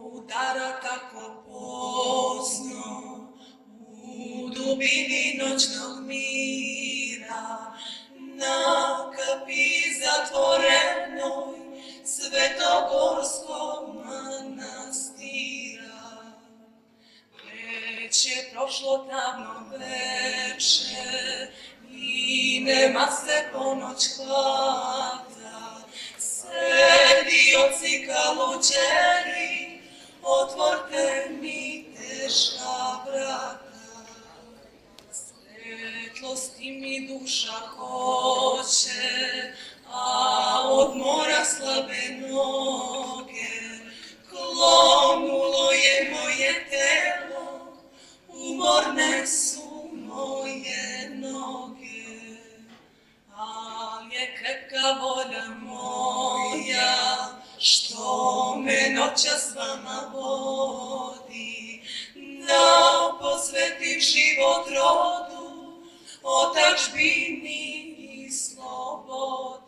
udara tako pozno u dubini noćnog mira, na kapi zatvorenoj Svetogorskog manastira. Već je prošlo tamno veče i nema se ponoć hvata. Sredioci kaluđeri, otvorte mi teška vrata. Svetlosti mi duša hoće, a od mora slabe noge. Klonulo je moje telo, umorne su moje noge. Al je krepka volja moja, što me noćas s vama vodi, da posvetim život rodu, otadžbini i slobodi.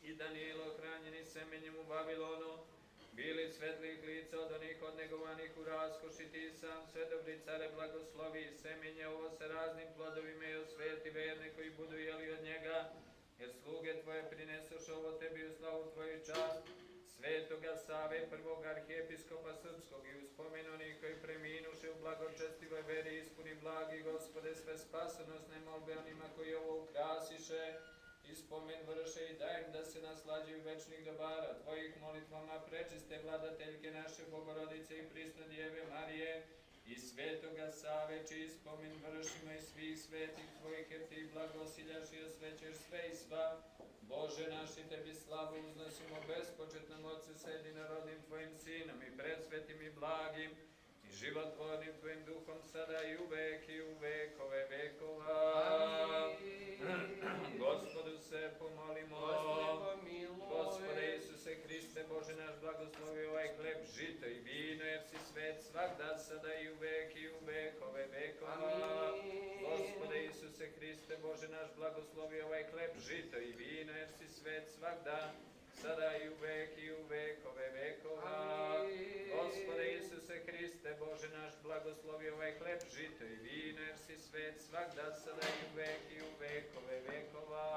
I Danijelo hranjeni semenjem u Babilonu, bili svetlih lica od onih odnegovanih u raskoši, ti sam, sve dobri care, blagoslovi semenje ovo sa raznim plodovima i osveti verne koji budu jeli od njega, jer sluge tvoje prinesoše ovo tebi u slavu tvoju čast, Svetoga Save, prvog arhijepiskopa srpskog i u spomen onih koji preminuše u blagočestivoj veri, ispuni blagi, Gospode, sve spasonosne molbe onima koji ovo ukrasiše, i spomen vrše i daj im da se naslađuju večnih dobara tvojih molitvama, prečiste vladateljke naše Bogorodice i prisne Djeve Marije i Svetoga Save, čiji spomen vršimo i svih svetih tvojih, jer ti blagosiljaš i osvećeš sve i sva. Bože naši, tebi slavu uznosimo bespočetnom Otcu sa jedinorodnim tvojim Sinom i presvetim i blagim i životvornim tvojim Duhom, sada i uvek i u vekove vekova. Gospodu se pomolimo. Gospode Isuse Hriste, Bože naš, blagoslovi ovaj hleb, žito i vino, jer si svet svagda, sada i uvek i u vekove vekova. Gospode Isuse Hriste, Bože naš, blagoslovi ovaj hleb, žito i vino, jer si svet svagda, sada i uvek i u vekove vekova. Gospode Isuse Hriste, Bože naš, blagoslovi ovaj hleb, žito i vino, jer si svet svagda, sada i uvek i u vekove vekova.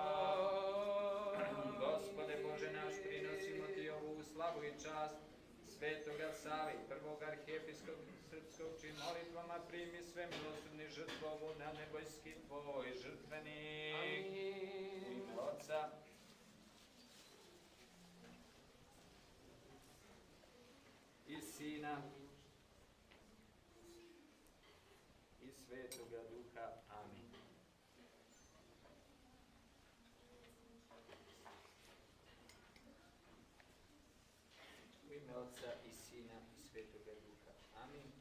Gospode Bože naš, prinosimo ti ovu slavu i čast Svetoga Save, prvog arhijepiskopa srpskog, čim molitvama primi sve milosrdni žrtvovu na nebojski tvoj žrtvenik. U ime Otca i Sina i Svetoga Duha. Amin. U ime Otca i Sina i Svetoga Duha. Amin.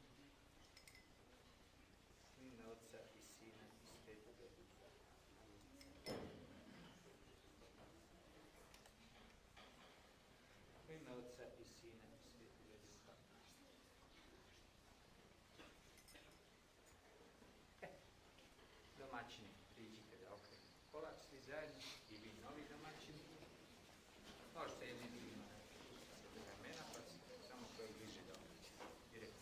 U ime Otca i Sina i Svetoga Duha. Amin. U ime Otca i Sina i Svetoga Duha. Domaćini, priđite da okrenemo korak svi zajedno i vi novi domaćini. Možete jedni drugima pustite ramena, pa samo koji je bliže do direktno.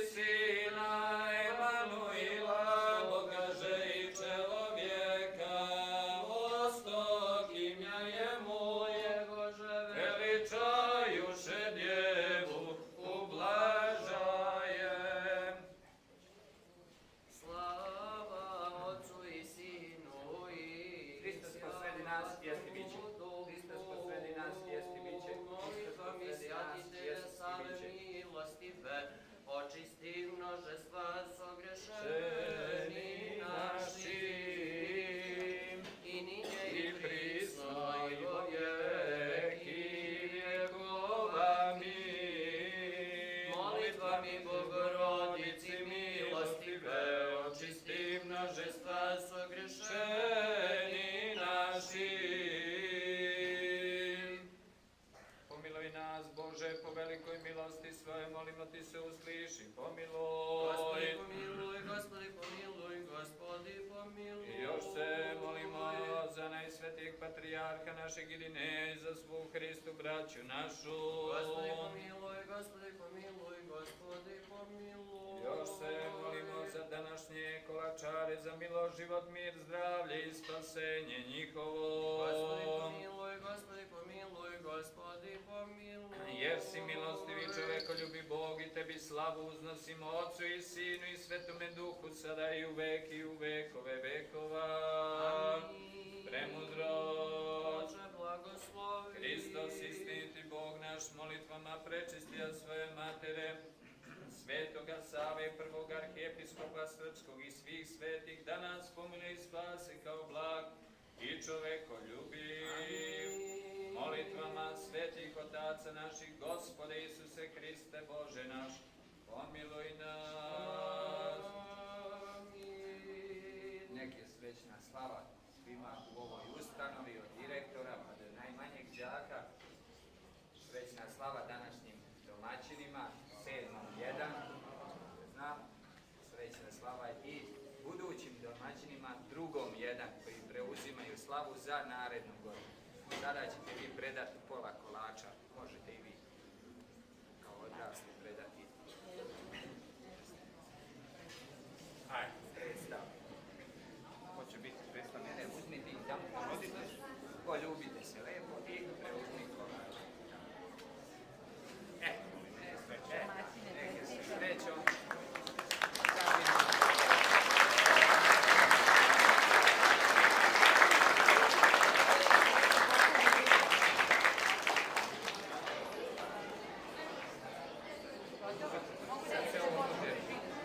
Sina Emanuila, Boga že i čelovjeka, Vostok imja jemu, veličajuše Djevu, ublažajem. Slava Otcu i Sinu i Hristos posredi nas, jest i biće. Hristos posredi nas, jest i biće. Molitva mi sjatitelja same milostive, očisti množestva sogrešeni našim, i ninje i prisno i vo vijeki vjekova mi. Molitva mi Bogorodici milostive, očisti množestva sogrešeni našim. Pomiluj nas, Bože, po velikoj milosti svoje, molimo ti se usliši, Gospodi pomiluj. pomiluj, Gospodi pomiluj, Gospodi pomiluj. I još se molimo za najsvetijeg patrijarha našeg Irineja i za svu Hristu braću našu. Gospodi pomiluj, Gospodi pomiluj, Gospodi pomiluj. Još se molimo za današnje kolačare, za milost, život, mir, zdravlje i spasenje njihovo. Gospodi pomiluj, Gospodi pomiluj, Gospodi pomiluj. Jer si milostivi čovekoljubi Bog i tebi slavu uznosimo Otcu i Sinu i Svetome Duhu, sada i u vek i u vekove vekova. Amin. Premudrost. Bože, blagoslovi. Hristos, istiniti Bog naš, molitvama prečistija svoje matere, Svetoga Save, prvog arhijepiskopa srpskog i svih svetih, da nas pomiluje i spase kao blag i čovekoljubiv. Amin. Molitvama svetih otaca naših, Gospode Isuse Hriste, Bože naš, pomiluj nas. Amin. Nek je srećna slava svima u ovoj ustanovi, od direktora pa do najmanjeg đaka. Srećna slava današnjim domaćinima, 7.1. Znam, srećna slava i budućim domaćinima, 2.1. koji preuzimaju slavu za narednu godinu. Sada ćete vi predati pola kolača, možete i vi kao odrasli predati. Ajde, predstav. Ko će biti predstav? Ne, uzmite i tamo ponudite, poljubite se lepo i preuzmi kolač. Neke se srećom. Sad se ovo bude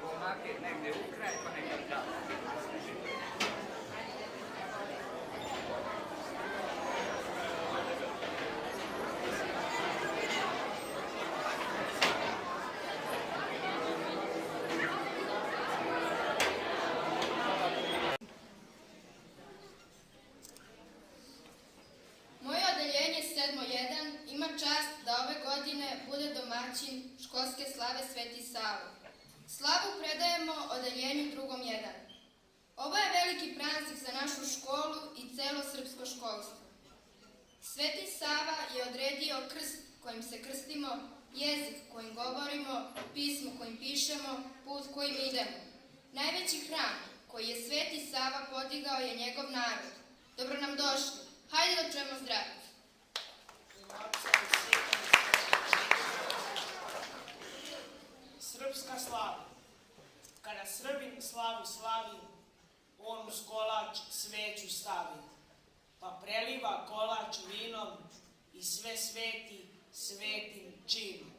pomake negde u kraj, pa nekad tamo. Moje odeljenje 7.1 ima čast da ove godine bude domaćin školske slave Sveti Savo. Slavu predajemo odeljenju 2.1. Ovo je veliki praznik za našu školu i celo srpsko školstvo. Sveti Sava je odredio krst kojim se krstimo, jezik kojim govorimo, pismo kojim pišemo, put kojim idemo. Najveći hram koji je Sveti Sava podigao je njegov narod. Dobro nam došli. Hajde da čujemo zdravlje. Srpska slava. Kada Srbin slavu slavi, on uz kolač sveću stavi, pa preliva kolač vinom i sve sveti svetim činom.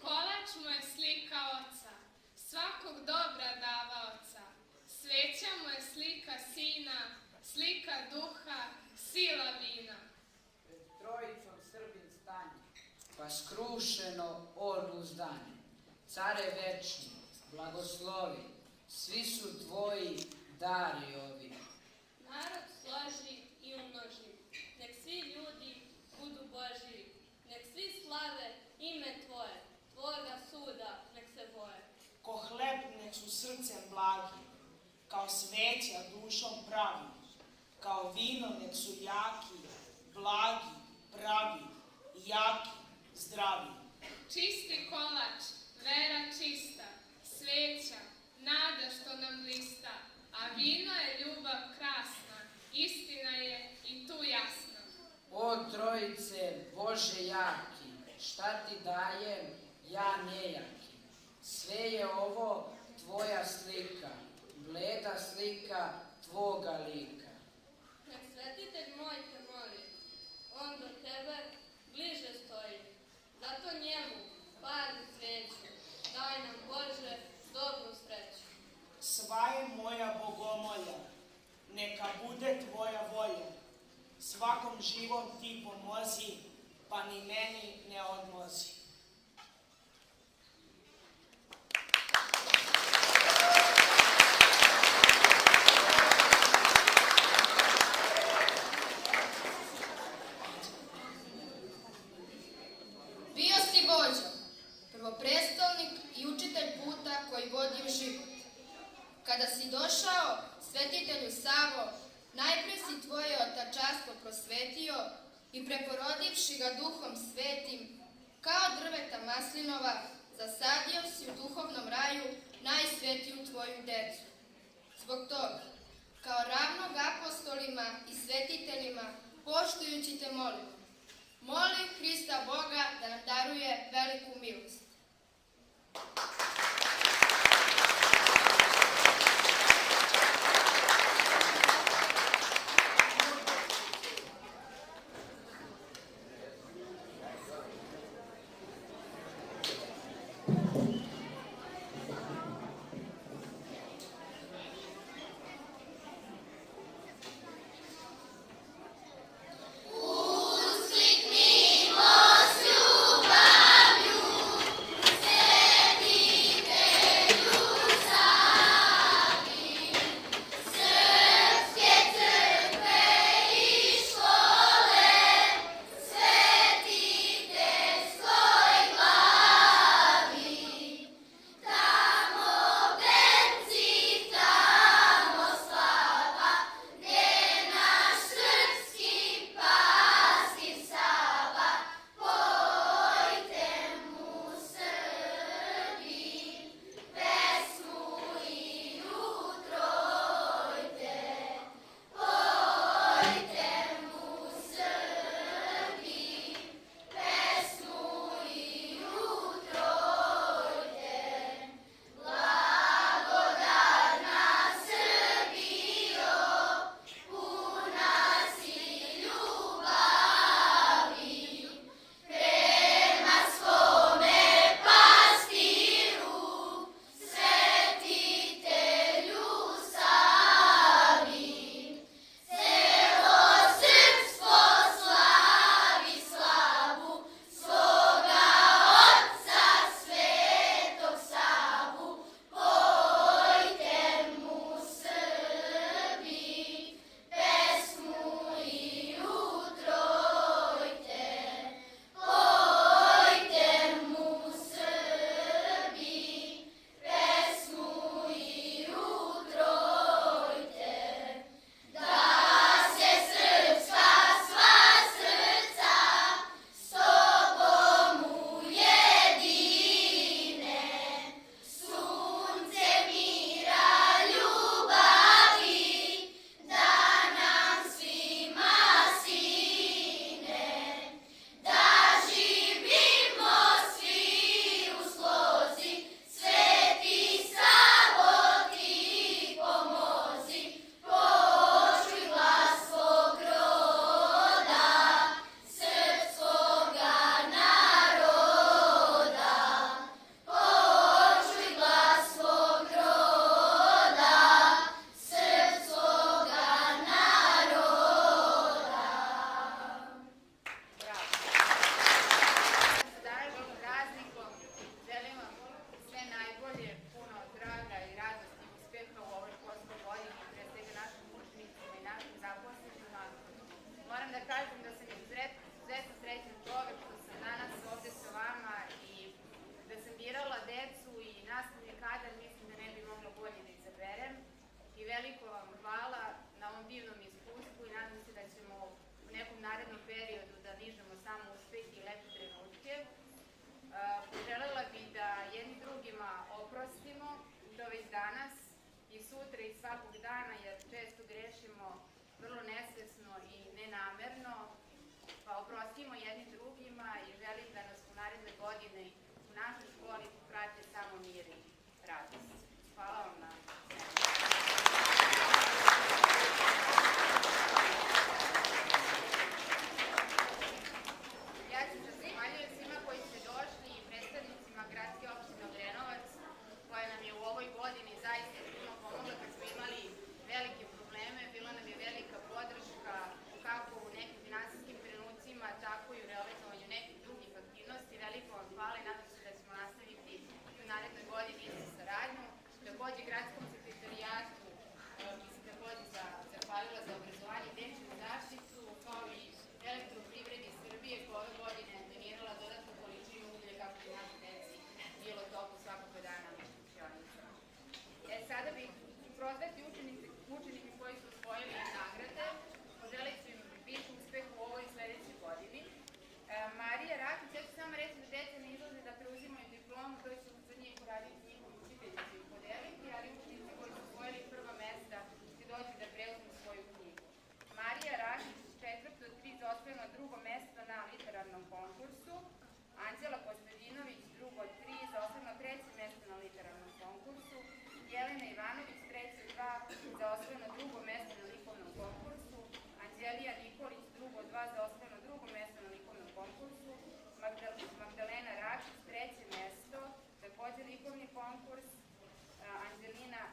Kolač mu je slika oca, svakog dobra davaoca. Sveća mu je slika sina, slika duha, sila vina. Pred trojicom Srbin stanje, pa skrušeno on uzdanje. Care večni, blagoslovi, svi su tvoji dari ovi. Narod složi i umnoži, nek svi ljudi budu Božji, nek svi slave ime tvoje, tvoga suda nek se boje. Ko hleb nek su srcem blagi, kao sveća dušom pravi, kao vino nek su jaki, blagi, pravi, jaki, zdravi. Čisti kolač, vera čista, to tvoja slika, bleda slika tvoga lika. Nek svetitelj moj te moli, on do tebe bliže stoji, zato njemu pali sveću, daj nam Bože dobru sreću. Sva je moja bogomolja, neka bude tvoja volja. Svakom živom ti pomozi, pa ni meni ne odmozi. Bio si vođa, prvoprestolnik i učitelj puta koji vodi u život. Kada si došao, svetitelju Savo, najpre si tvoje otačanstvo prosvetio i preporodivši ga duhom svetim, kao drveta maslinova, zasadio si u duhovnom raju najsvetiju tvoju decu. Zbog toga, kao ravnog apostolima i svetiteljima, poštujući te molimo, molim Hrista Boga da nam daruje veliku milost. svakog dana, jer često grešimo vrlo nesvesno i nenamerno, pa oprostimo jedni drugima i želim da nas u naredne godine u našoj školi prate samo mir i prati. Hvala vam na ja se zahvaljujem svima koji ste došli i predstavnicima gradske opštine Obrenovac, koja nam je u ovoj godini zaista puno pomogla kad smo imali velike probleme, bila nam je velika podrška kako u nekim finansijskim trenucima, tako i u realizovanju nekih drugih aktivnosti. Veliko vam hvala i nadam se da ćemo nastaviti i u narednoj godini istu saradnju. Takođe, gradskom sekretarijatu bi se takođe zahvalila za obrazovanje i dečju zaštitu, kao i Elektroprivredi Srbije koja ove godine donirala dodatnu količinu uglje kako bi naši deci bilo toku svakog dana u učionicama. Sada bih prozvati učenike koji su osvojili nagrade, poželit ću im više uspeha u ovoj i sledećoj godini. Marija Rakić, ja ću samo reći da deca ne izlaze da preuzimaju diplomu, to će za njih uraditi njihovi učitelji će ih podeliti, ali učenici koji su osvojili prva mesta će doći da preuzmu svoju knjigu. Marija Rakić, 4/3 za osvojeno drugo mesto na literarnom konkursu, Anđela Kostadinović, 2/3 za osvojeno treće mesto na literarnom konkursu, Jelena Ivanović, 3/2 za osvojeno drugo mesto na likovnom konkursu, Anđelija Nikolić, 2/2 za osvojeno drugo mesto na likovnom konkursu, Magdalena Rakić, 3. mesto, takođe likovni konkurs, Anđelina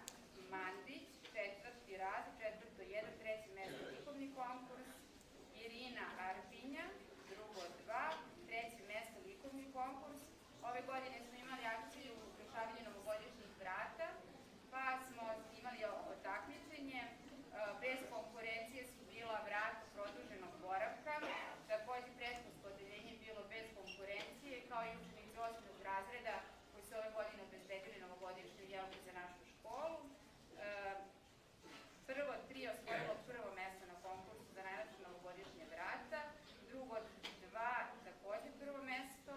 Mandić, 4. razred, 4/1, 3. mesto likovni konkurs, Irina Arpinja, 2/2, 3. mesto likovni konkurs. Ove godine smo imali akciju ukrašavanja novogodišnjih vrata, pa smo imali takmičenje. Bez konkurencije su bila vrata produženog boravka, takođe predškolsko odeljenje bilo bez konkurencije, kao i učenici 8. razreda koji su ove godine obezbedili novogodišnju jelku za našu školu. Prvo 3 osvojilo prvo mesto na konkursu za najlepše novogodišnje vrata, drugo 2 takođe prvo mesto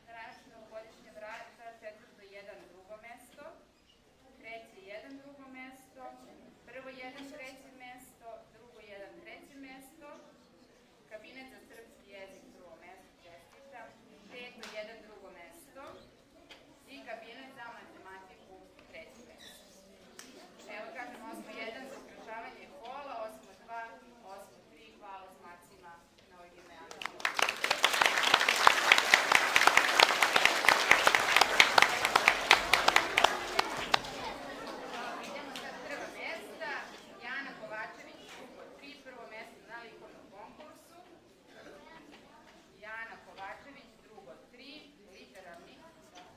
za najlepše novogodišnje vrata, 4/1 drugo mesto, 3/1 drugo mesto, prvo 1 treće mesto, drugo 1 treće mesto, kabinet za srpski jezik prvo mesto, čestitam, 5/1 drugo mesto i kabinet za matematiku treće mesto. Evo kažem 8/1 za ukrašavanje kola, 8/2, 8/3, hvala smacima na ovoj gimnaziji. Idemo sad prva mesta, Jana Kovačević, 2/3, prvo mesto na likovnom konkursu, Jana Kovačević, 2/3, literarni,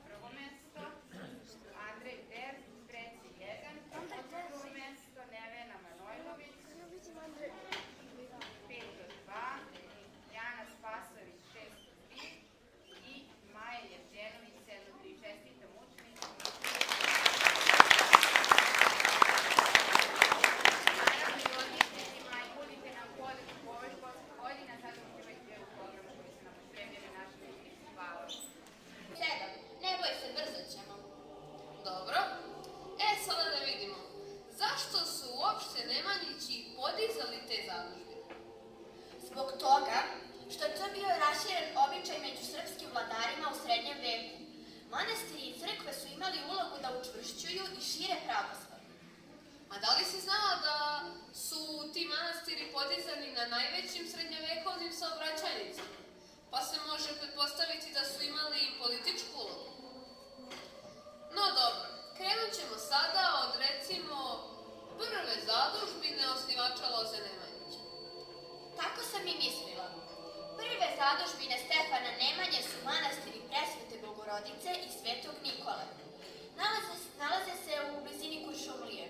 prvo mesto, Andrej Derk, 3/1, prvo mesto, Nevena Manojlović, 5/2, Jana Spasović, 6/3 i Maja Jevđenović, 7/3. Čestitam učenicima. Naravno i roditeljima i budite nam podršku ovoj školskoj godini, a sada uživajte u programu koji su nam pripremili naši učenici. Hvala. 7. Ne boj se, brzo ćemo. Dobro. Sada da vidimo. Zašto su uopšte Nemanjići podizali te zadužbine? Zbog toga što je to bio raširen običaj među srpskim vladarima u srednjem veku. Manastiri i crkve su imali ulogu da učvršćuju i šire pravoslavlje. A da li si znala da su ti manastiri podizani na najvećim srednjovekovnim saobraćajnicama? Pa se može pretpostaviti da su imali i političku ulogu. No dobro, krenut ćemo sada od recimo prve zadužbine osnivača Loze Nemanjića. Tako sam i mislila. Prve zadužbine Stefana Nemanje su manastiri Presvete Bogorodice i Svetog Nikole. Nalaze se u blizini Kuršumlije.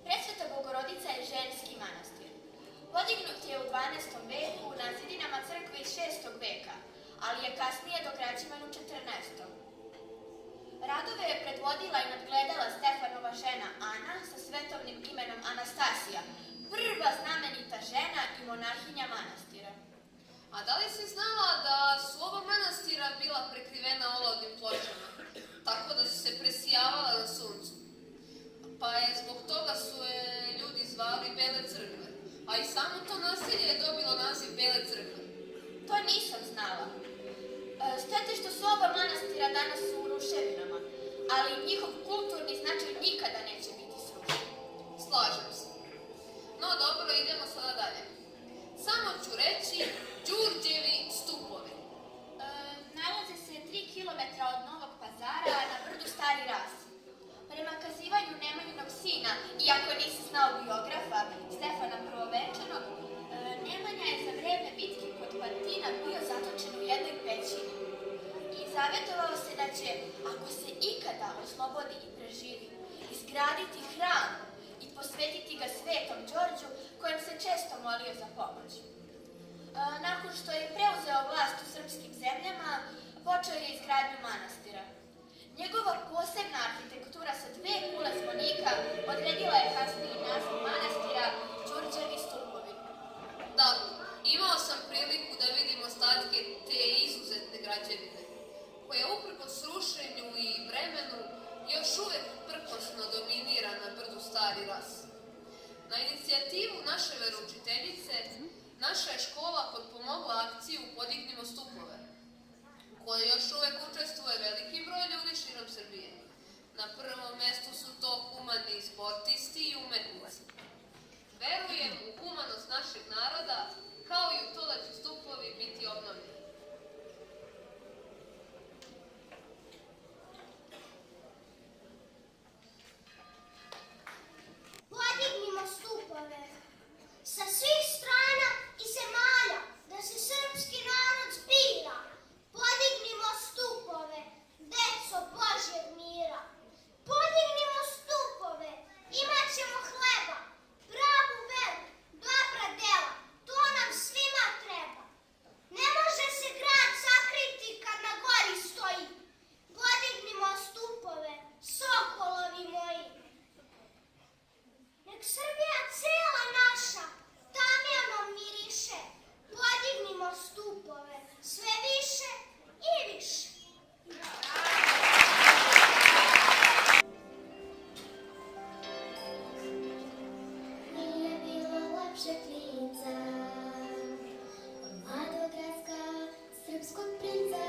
Presveta Bogorodica je ženski manastir. Podignut je u 12. veku na zidinama crkve iz 6. veka, ali je kasnije dograđivan u 14. Radove je predvodila i nadgledala Stefanova žena Ana sa svetovnim imenom Anastasija, prva znamenita žena i monahinja manastira. A da li si znala da su oba manastira bila prekrivena olovnim pločama, tako da su se presijavala na suncu? Pa je zbog toga su je ljudi zvali Bele crkve, a i samo to naselje je dobilo naziv Bele crkve. To nisam znala. Štete što su oba manastira danas u ruševinama, ali njihov kulturni značaj nikada neće biti srušen. Slažem se. No dobro, idemo sada dalje. Samo ću reći Đurđevi stupovi. Nalaze se 3 km od Novog Pazara na brdu Stari Ras. Prema kazivanju Nemanjinog sina, iako nisi znao biografa Stefana Prvovenčanog, Nemanja je za vreme bitke kod Patina bio zatočen u jednoj pećini. I zavetovao se da će, ako se ikada oslobodi i preživi, izgraditi hram i posvetiti ga Svetom Đorđu, kojem se često molio za pomoć. Nakon što je preuzeo vlast u srpskim zemljama, počeo je izgradnju manastira. Njegova posebna arhitektura sa 2 kule zvonika odredila je kasniji naziv manastira Đurđevi stupovi. Da, imao sam priliku da vidim ostatke te izuzetne građevine, koja uprkos rušenju i vremenu još uvek prkosno dominira na brdu Stari Ras. Na inicijativu naše veroučiteljice, naša je škola potpomogla akciju Podignimo stupove, u kojoj još uvek učestvuje veliki broj ljudi širom Srbije. Na prvom mestu su to humani sportisti i umetnici. Verujem u humanost našeg naroda, kao i u to da će stupovi biti obnovljeni. Podignimo stupove sa svih strana i zemalja, da se srpski narod zbira. Podignimo stupove, deco Božjeg mira. Podignimo stupove, imat ćemo hleba, pravu veru, dobra dela, to nam svima treba. Ne može se grad sakriti kad na gori stoji. Podignimo stupove, sokolovi moji. Nek Srbija cela naša tamjanom miriše, podignimo stupove, sve više i više. Nije bilo lepšeg lica od mladog gradska srpskog princa.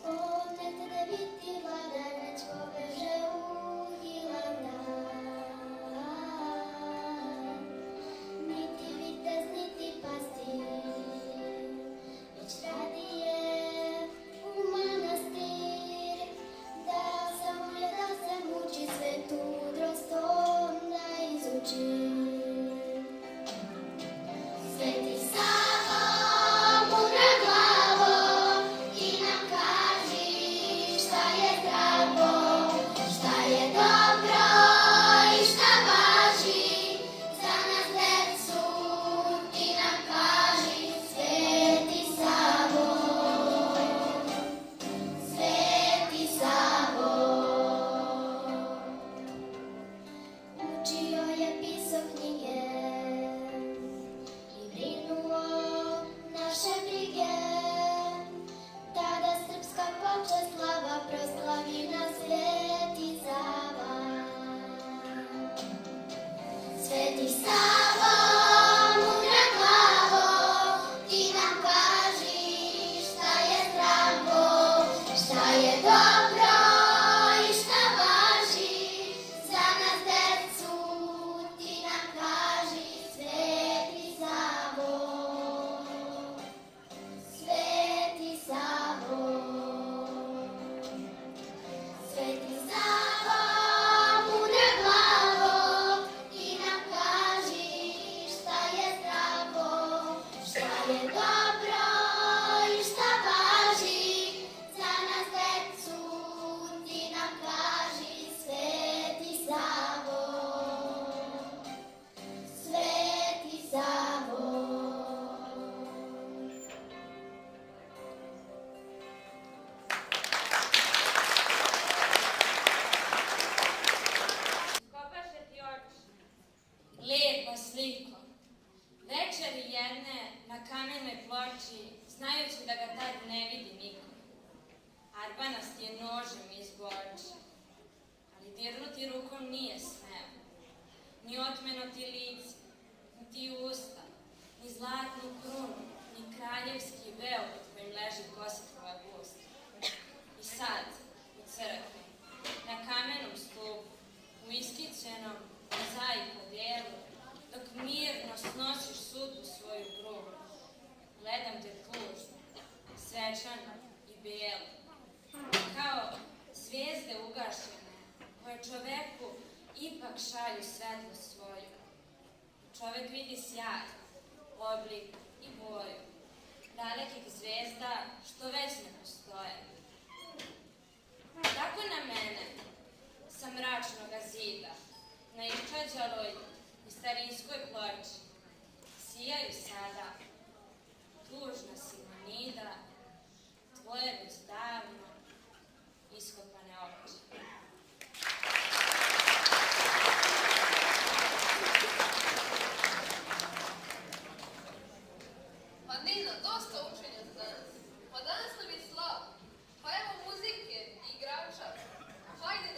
On ne htede biti vladar, već pobeže u Hilandar. Niti vitez, niti pastir, već radije u manastir. Da zamolje da se muči, svetu mudrost on da izuči. Sveti Savo, mudra glavo, ti nam kaži šta je zdravo, šta je dobro i šta važi. Za nas decu ti nam kaži, Sveti Savo, Sveti Savo. Učio je, pisao knjige i brinuo naše brige. Tada srpska počest slava proslavi na Sveti Sava. Sveti Savo, mudra glavo, ti nam kaži šta je zdravo, šta je dobro i šta važi. Za nas decu ti nam kaži, Sveti Savo, Sveti Savo. Sveti Savo, mudra glavo, ti nam kaži šta je zdravo, šta je dobro i šta važi. Za nas decu ti nam kaži, Sveti Savo, Sveti Savo. Skopaše ti oči. Lepa sliko. Večeri jedne na kamenoj ploči, znajući da ga tad ne vidi niko. Arbanas ti je nožem izgoči, ali dirnuti rukom nije smeo. Ni otmenuti lice, niti usta, ni zlatnu krunu, ni kraljevski veo pod kojim leži Kositova gusta. I sad, u crkvi, na kamenom stupu, u iskićenom mozaika delu, dok mirno snosiš sudu svoju grubu. Gledam te tužno, svečano i bijelo, kao zvijezde ugašene, koje čoveku ipak šalju svetlost svoju. Čovek vidi sjaj, oblik i boju dalekih zvijezda što već ne postoje. Tako na mene, sa mračnoga zida, na iščađaloj i starinskoj ploči, sijaju sada tužna simonida, tvoje već davno iskopane oči. Pa Nina, dosta učenja za danas. Pa danas nam je slava. Pa evo muzike i igrača. Hajde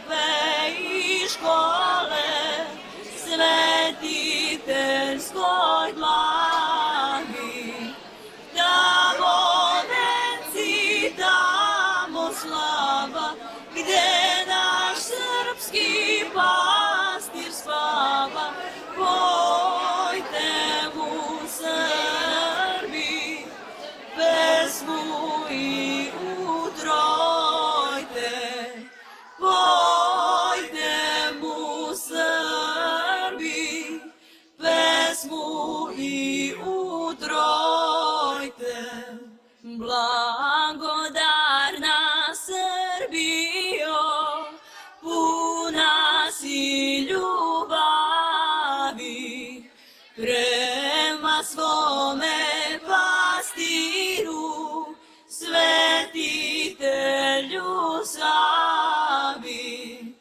crkve i škole, svetiteljskoj glavi. Tamo venci, tamo slava, gde naš srpski pastir spava. Pojte mu Srbi pesmu i utrojte. Pojte mu Srbi pesmu i utrojte. Blagodarna Srbijo, puna si ljubavi, prema svome pastiru, svetitelju Savi.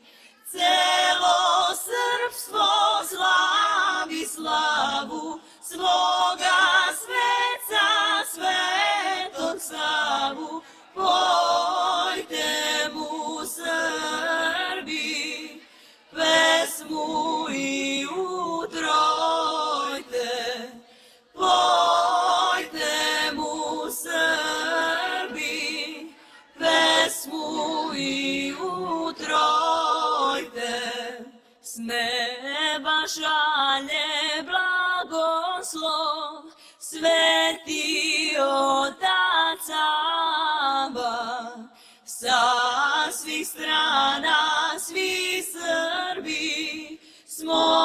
Celo srpstvo slavi slavu svoga sveca, Svetog Savu. Pojte mu Srbi pesmu i utrojte. Pojte mu Srbi pesmu i utrojte. S neba šalje blagoslov sveti Otac Sava. Sa svih strana svi Srbi smo